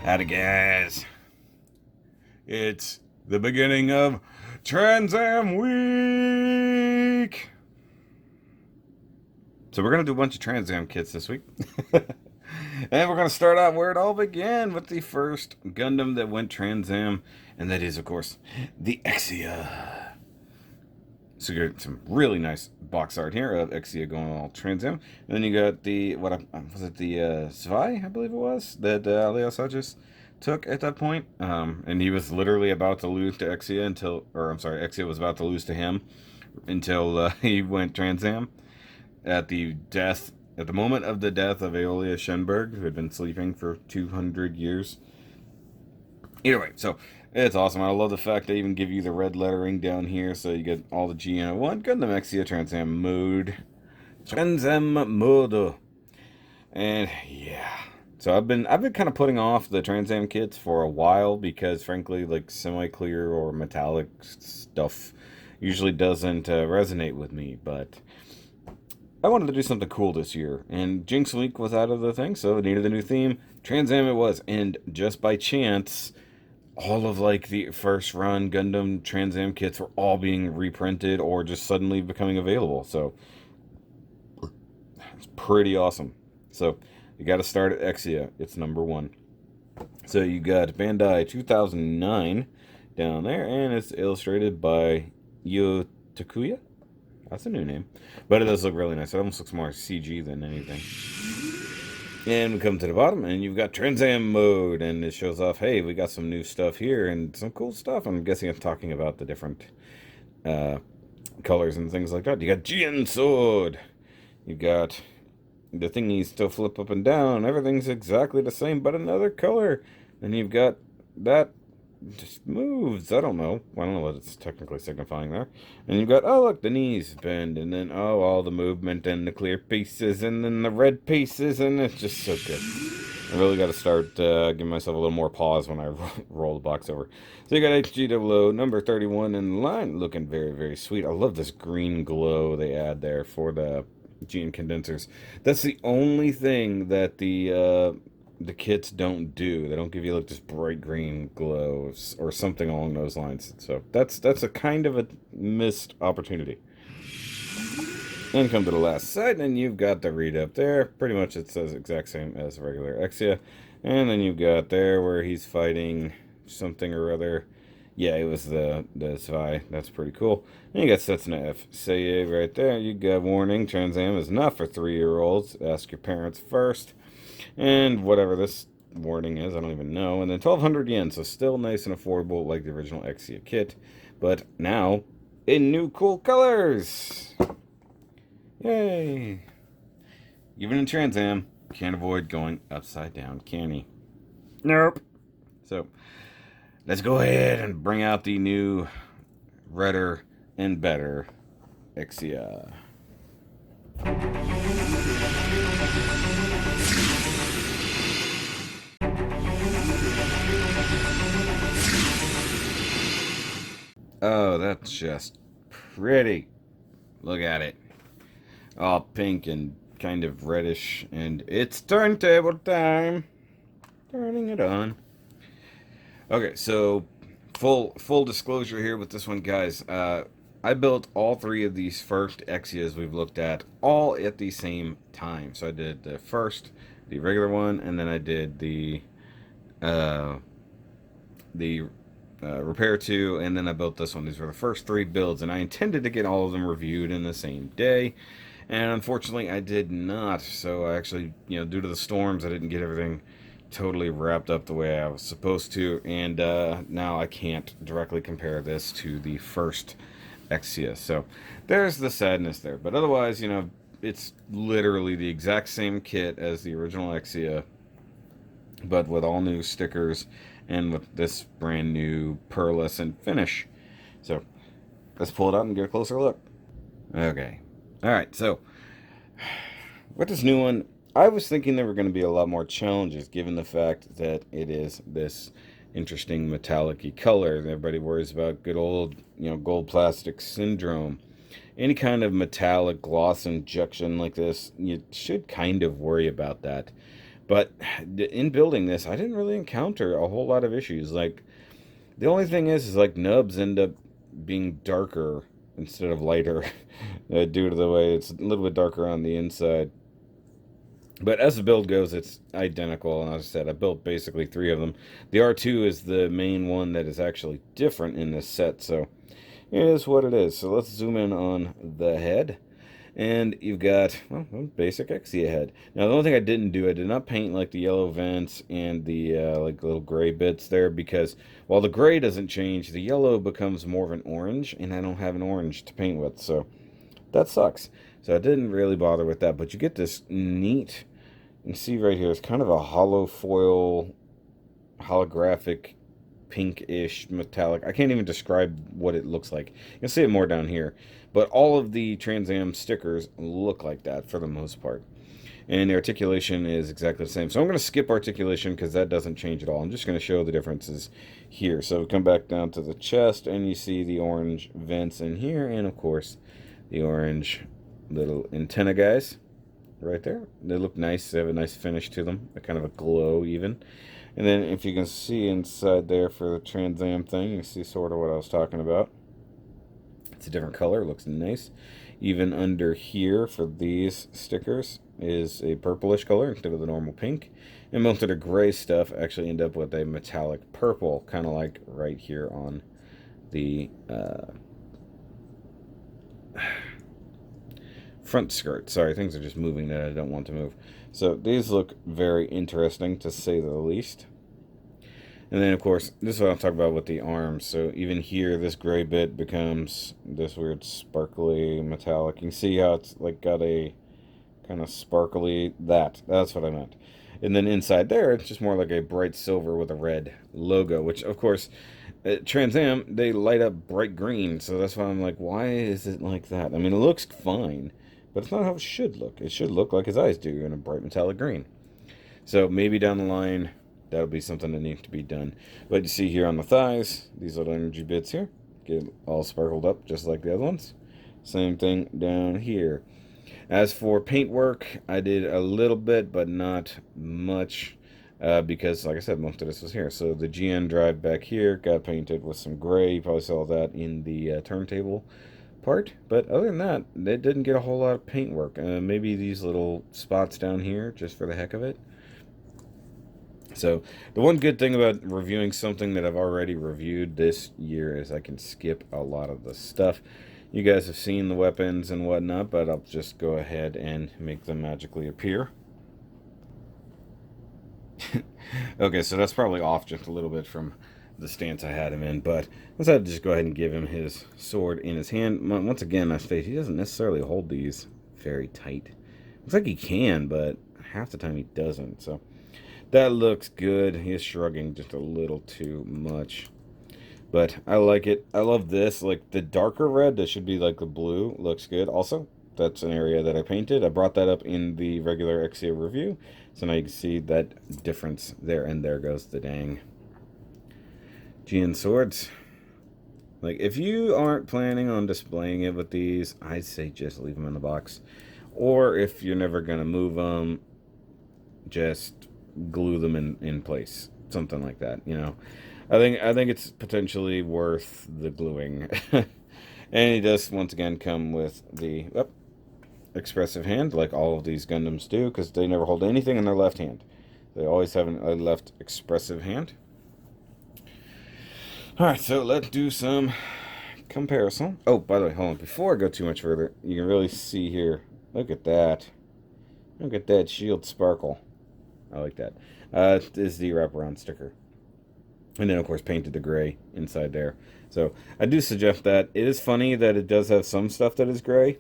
Howdy guys. It's the beginning of Trans Am Week. So we're going to do a bunch of Trans Am kits this week. And we're going to start out where it all began with the first Gundam that went Trans Am. And that is, of course, the Exia. So you got some really nice box art here of Exia going all Trans Am. And then you got the, was it the Zwei, I believe it was, that Leo Sages took at that point. And he was literally about to lose to Exia until, or I'm sorry, Exia was about to lose to him until he went Trans Am. At the moment of the death of Aeolia Shenberg, who had been sleeping for 200 years. Either way, so it's awesome. I love the fact they even give you the red lettering down here, so you get all the GN-001, Gundam Exia, Trans Am mode. Trans Am mode. And yeah. So I've been kind of putting off the Trans Am kits for a while because frankly, like semi-clear or metallic stuff usually doesn't resonate with me, but I wanted to do something cool this year, and Jinx Week was out of the thing, so it needed a new theme. Trans Am it was, and just by chance, all of like the first run Gundam Trans Am kits were all being reprinted or just suddenly becoming available. So it's pretty awesome. So you got to start at Exia. It's number 1. So you got Bandai 2009 down there, and it's illustrated by Yo Takuya. That's a new name. But it does look really nice. It almost looks more CG than anything. And we come to the bottom, and you've got Trans Am mode, and it shows off, hey, we got some new stuff here, and some cool stuff. I'm guessing it's talking about the different colors and things like that. You got GN Sword. You've got the thingies still flip up and down. Everything's exactly the same, but another color. And you've got that just moves. I don't know what it's technically signifying there. And you've got, oh look, the knees bend, and then oh, all the movement and the clear pieces, and then the red pieces, and it's just so good. I really got to start giving myself a little more pause when I roll the box over. So you got HG00 number 31 in the line, looking very, very sweet. I love this green glow they add there for the gene condensers. That's the only thing that the kits don't do. They don't give you like this bright green glow or something along those lines. So that's a kind of a missed opportunity. And come to the last side, and you've got the read up there. Pretty much it says exact same as regular Exia. And then you've got there where he's fighting something or other. Yeah, it was the Zwei. That's pretty cool. And you got Setsuna F. Say right there. You got warning. Trans Am is not for 3-year-olds. Ask your parents first. And whatever this warning is, I don't even know. And then 1,200 yen, so still nice and affordable like the original Exia kit. But now, in new cool colors! Yay! Even in Trans Am, can't avoid going upside down, can he? Nope! So, let's go ahead and bring out the new, redder and better Exia. Oh, that's just pretty. Look at it. All pink and kind of reddish. And it's turntable time. Turning it on. Okay, so full disclosure here with this one, guys. I built all 3 of these first Exias we've looked at all at the same time. So I did the first, the regular one, and then I did the Repair 2, and then I built this one. These were the first 3 builds, and I intended to get all of them reviewed in the same day, and unfortunately I did not. So I actually, due to the storms, I didn't get everything totally wrapped up the way I was supposed to, and now I can't directly compare this to the first Exia. So there's the sadness there, but otherwise, it's literally the exact same kit as the original Exia, but with all new stickers and with this brand new pearlescent finish. So let's pull it out and get a closer look. Okay. Alright, so with this new one, I was thinking there were going to be a lot more challenges given the fact that it is this interesting metallic-y color. Everybody worries about good old, gold plastic syndrome. Any kind of metallic gloss injection like this, you should kind of worry about that. But in building this, I didn't really encounter a whole lot of issues. Like, the only thing is like nubs end up being darker instead of lighter due to the way it's a little bit darker on the inside. But as the build goes, it's identical. And as I said, I built basically 3 of them. The R2 is the main one that is actually different in this set. So it is what it is. So let's zoom in on the head. And you've got, well, a basic Exia head. Now, the only thing I didn't do, I did not paint like the yellow vents and the like little gray bits there, because while the gray doesn't change, the yellow becomes more of an orange, and I don't have an orange to paint with, so that sucks. So I didn't really bother with that, but you get this neat, you can see right here, it's kind of a hollow foil, holographic, pinkish metallic. I can't even describe what it looks like. You can see it more down here. But all of the Trans Am stickers look like that for the most part. And the articulation is exactly the same. So I'm going to skip articulation because that doesn't change at all. I'm just going to show the differences here. So come back down to the chest and you see the orange vents in here. And of course, the orange little antenna guys right there. They look nice. They have a nice finish to them. A kind of a glow even. And then if you can see inside there for the Trans Am thing, you see sort of what I was talking about. It's a different color, looks nice. Even under here for these stickers is a purplish color instead of the normal pink. And most of the gray stuff actually end up with a metallic purple, kind of like right here on the front skirt. Sorry, things are just moving that I don't want to move. So these look very interesting, to say the least. And then, of course, this is what I'm talking about with the arms. So even here, this gray bit becomes this weird sparkly metallic. You can see how it's like got a kind of sparkly, that's what I meant. And then inside there, it's just more like a bright silver with a red logo, which, of course, at Trans Am, they light up bright green. So that's why I'm like, why is it like that? I mean, it looks fine, but it's not how it should look. It should look like his eyes do in a bright metallic green. So maybe down the line, that'll be something that needs to be done. But you see here on the thighs, these little energy bits here get all sparkled up just like the other ones. Same thing down here. As for paintwork, I did a little bit, but not much, because, like I said, most of this was here. So the GN drive back here got painted with some gray. You probably saw that in the turntable part. But other than that, they didn't get a whole lot of paintwork. Maybe these little spots down here, just for the heck of it. So the one good thing about reviewing something that I've already reviewed this year is I can skip a lot of the stuff. You guys have seen the weapons and whatnot, but I'll just go ahead and make them magically appear. Okay, so that's probably off just a little bit from the stance I had him in, but let's just go ahead and give him his sword in his hand. Once again, I state he doesn't necessarily hold these very tight. Looks like he can, but half the time he doesn't, so that looks good. He's shrugging just a little too much. But I like it. I love this. Like the darker red, that should be like the blue, looks good. Also, that's an area that I painted. I brought that up in the regular Exia review. So now you can see that difference there. And there goes the dang GN swords. Like, if you aren't planning on displaying it with these, I'd say just leave them in the box. Or if you're never going to move them, just glue them in place, something like that. You know, I think it's potentially worth the gluing. And he does once again come with the expressive hand, like all of these Gundams do, because they never hold anything in their left hand. They always have a left expressive hand. All right, so let's do some comparison. Oh, by the way, hold on, before I go too much further, you can really see here, look at that shield sparkle. I like that. This is the wraparound sticker. And then, of course, painted the gray inside there. So, I do suggest that. It is funny that it does have some stuff that is gray,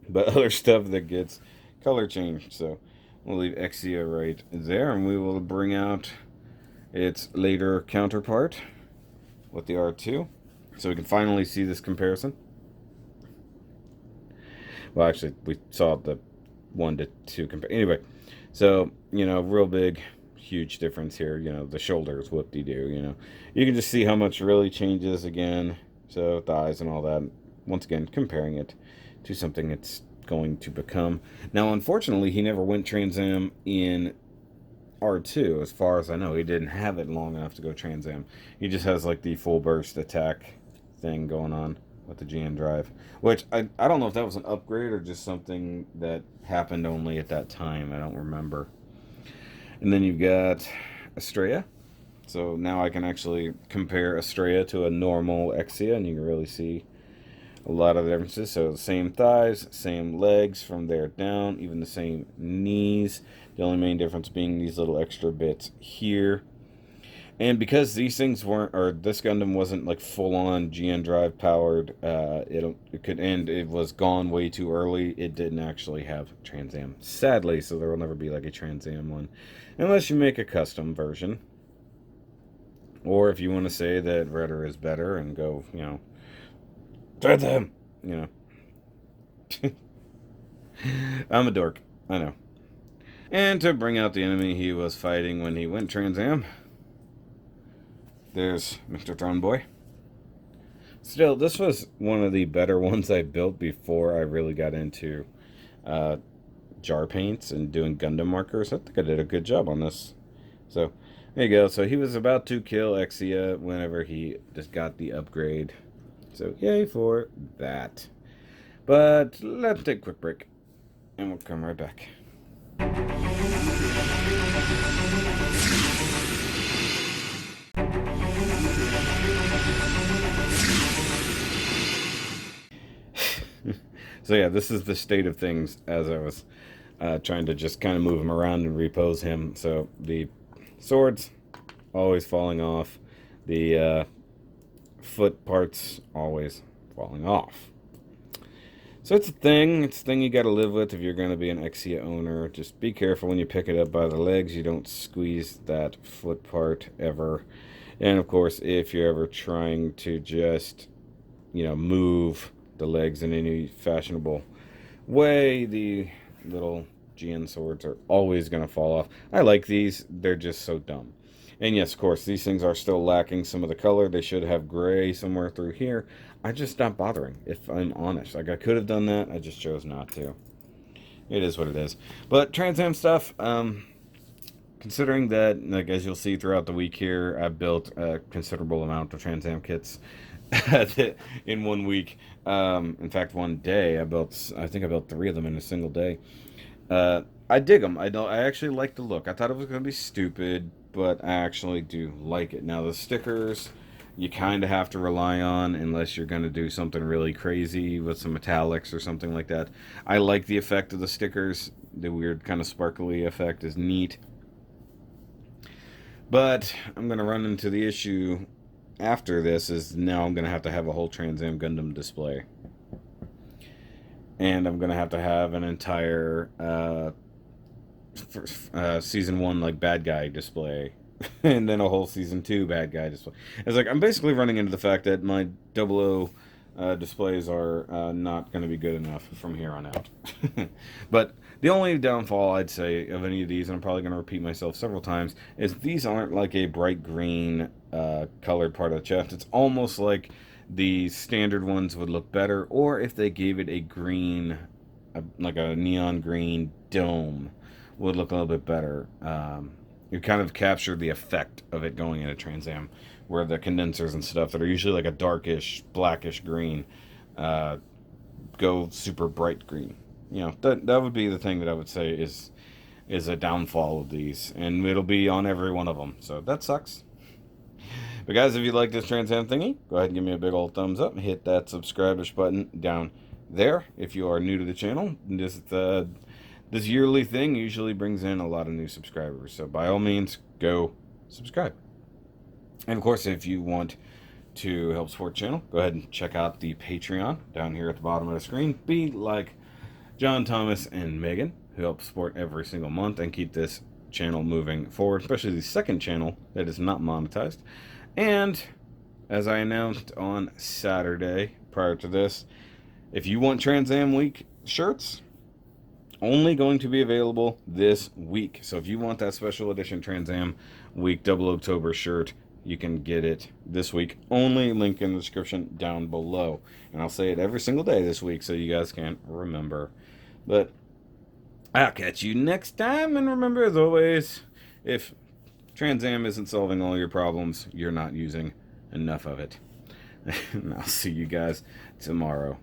but other stuff that gets color changed. So, we'll leave Exia right there, and we will bring out its later counterpart with the R2. So, we can finally see this comparison. Well, actually, we saw the 1 to 2 comparison. Anyway. So, you know, real big, huge difference here. You know, the shoulders, whoop-de-doo, you know. You can just see how much really changes again. So, thighs and all that. Once again, comparing it to something it's going to become. Now, unfortunately, he never went Trans Am in R2, as far as I know. He didn't have it long enough to go Trans Am. He just has like the full burst attack thing going on with the GN drive, which I don't know if that was an upgrade or just something that happened only at that time. I don't remember. And then you've got Estrella. So now I can actually compare Estrella to a normal Exia, and you can really see a lot of the differences. So the same thighs, same legs from there down, even the same knees. The only main difference being these little extra bits here. And because these things weren't, or this Gundam wasn't like full-on GN drive powered, it was gone way too early. It didn't actually have Trans Am, sadly. So there will never be like a Trans Am one, unless you make a custom version. Or if you want to say that Redder is better and go, you know, Trans Am, you know. I'm a dork, I know. And to bring out the enemy he was fighting when he went Trans Am, there's Mr. Throne Boy. Still, this was one of the better ones I built before I really got into jar paints and doing Gundam markers. I think I did a good job on this. So, there you go. So he was about to kill Exia whenever he just got the upgrade. So, yay for that. But let's take a quick break, and we'll come right back. So yeah, this is the state of things as I was trying to just kind of move him around and repose him. So the swords always falling off, the foot parts always falling off. So it's a thing. It's a thing you got to live with if you're going to be an Exia owner. Just be careful when you pick it up by the legs. You don't squeeze that foot part ever. And of course, if you're ever trying to just, you know, move the legs in any fashionable way, the little GN swords are always going to fall off. I like these. They're just so dumb. And yes, of course, these things are still lacking some of the color. They should have gray somewhere through here. I just stopped bothering, if I'm honest. Like, I could have done that. I just chose not to. It is what it is. But Trans Am stuff, considering that, like, as you'll see throughout the week here, I've built a considerable amount of Trans Am kits in 1 week. In fact, one day, I think I built 3 of them in a single day. I dig them. I actually like the look. I thought it was going to be stupid, but I actually do like it. Now, the stickers, you kind of have to rely on unless you're going to do something really crazy with some metallics or something like that. I like the effect of the stickers. The weird kind of sparkly effect is neat. But I'm going to run into the issue after this is now I'm going to have a whole Trans Am Gundam display. And I'm going to have an entire season 1 like bad guy display. And then a whole season 2 bad guy display. It's like I'm basically running into the fact that my 00 displays are not going to be good enough from here on out. But the only downfall I'd say of any of these, and I'm probably going to repeat myself several times, is these aren't like a bright green colored part of the chest. It's almost like the standard ones would look better, or if they gave it a green, like a neon green dome, would look a little bit better. You kind of capture the effect of it going into Trans Am, where the condensers and stuff that are usually like a darkish, blackish green go super bright green. You know, that would be the thing that I would say is a downfall of these, and it'll be on every one of them, so that sucks. But guys, if you like this Trans Am thingy, go ahead and give me a big old thumbs up and hit that subscribe-ish button down there if you are new to the channel. This yearly thing usually brings in a lot of new subscribers, so by all means, go subscribe. And of course, if you want to help support the channel, go ahead and check out the Patreon down here at the bottom of the screen. Be like John, Thomas, and Megan, who help support every single month and keep this channel moving forward, especially the second channel that is not monetized. And as I announced on Saturday prior to this, if you want Trans Am Week shirts, only going to be available this week. So if you want that special edition Trans Am Week 00CTOBER shirt, you can get it this week. Only link in the description down below. And I'll say it every single day this week so you guys can remember. But I'll catch you next time. And remember, as always, If Trans Am isn't solving all your problems, you're not using enough of it. And I'll see you guys tomorrow.